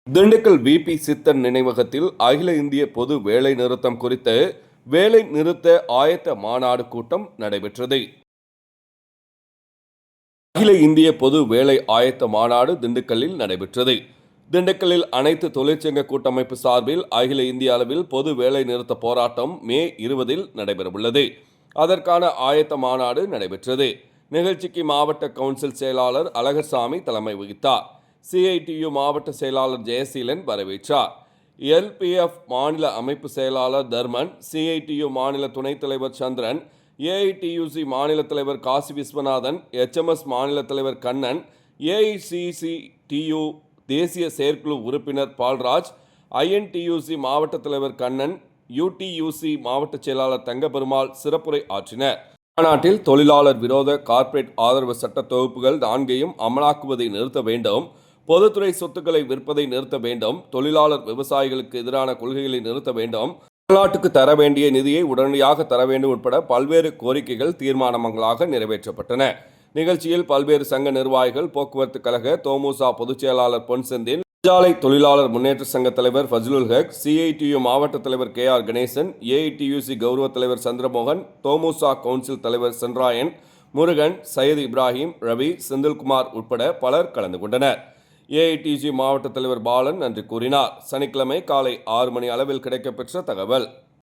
Dindigul VP சித்தர் நினைவகத்தில் அகில இந்திய பொது வேலை நிறுத்தம் குறித்த வேலை நிறுத்த ஆயத்த மாநாடு கூட்டம் நடைபெற்றது. அகில இந்திய பொது வேலை ஆயத்த மாநாடு திண்டுக்கல்லில் நடைபெற்றது. திண்டுக்கல்லில் அனைத்து தொழிற்சங்க கூட்டமைப்பு சார்பில் அகில இந்திய அளவில் பொது வேலை நிறுத்த போராட்டம் மே 20 நடைபெறவுள்ளது. அதற்கான ஆயத்த மாநாடு நடைபெற்றது. நிகழ்ச்சிக்கு மாவட்ட கவுன்சில் செயலாளர் அழகர்சாமி தலைமை வகித்தார். சிஐடியு மாவட்ட செயலாளர் ஜெயசீலன் வரவேற்றார். எல்பிஎஃப் மாநில அமைப்பு செயலாளர் தர்மன், சிஐடியு மாநில துணைத் தலைவர் சந்திரன், ஏஐடியுசி மாநில தலைவர் காசி விஸ்வநாதன், எச்எம்எஸ் மாநில தலைவர் கண்ணன், ஏஐசிசிடியு தேசிய செயற்குழு உறுப்பினர் பால்ராஜ், ஐஎன்டியுசி மாவட்ட தலைவர் கண்ணன், யூடியுசி மாவட்ட செயலாளர் தங்கபெருமாள் சிறப்புரை ஆற்றினர். மாநாட்டில் தொழிலாளர் விரோத கார்ப்பரேட் ஆதரவு சட்ட தொகுப்புகள் 4ஐயும் அமலாக்குவதை நிறுத்த வேண்டும், பொதுத்துறை சொத்துக்களை விற்பதை நிறுத்த வேண்டும், தொழிலாளர் விவசாயிகளுக்கு எதிரான கொள்கைகளை நிறுத்த வேண்டும், தமிழ்நாட்டுக்கு தர வேண்டிய நிதியை உடனடியாக தர வேண்டும் உட்பட பல்வேறு கோரிக்கைகள் தீர்மானங்களாக நிறைவேற்றப்பட்டன. நிகழ்ச்சியில் பல்வேறு சங்க நிர்வாகிகள், போக்குவரத்து கழக தொமுச பொதுச் செயலாளர் பொன் செந்தில், சாலை தொழிலாளர் முன்னேற்ற சங்க தலைவர் ஃபஜ்லுல் ஹக், சிஐடியு மாவட்ட தலைவர் KR கணேசன், ஏஐடியுசி கௌரவ தலைவர் சந்திரமோகன், தொமுச கவுன்சில் தலைவர் சென்ராயன், முருகன், சையது இப்ராஹிம், ரவி, செந்தில்குமார் உட்பட பலர் கலந்து கொண்டனர். ஏஐடிசி மாவட்ட தலைவர் பாலன் நன்றி கூறினார். சனிக்கிழமை காலை 6 மணி அளவில் கிடைக்கப்பெற்ற தகவல்.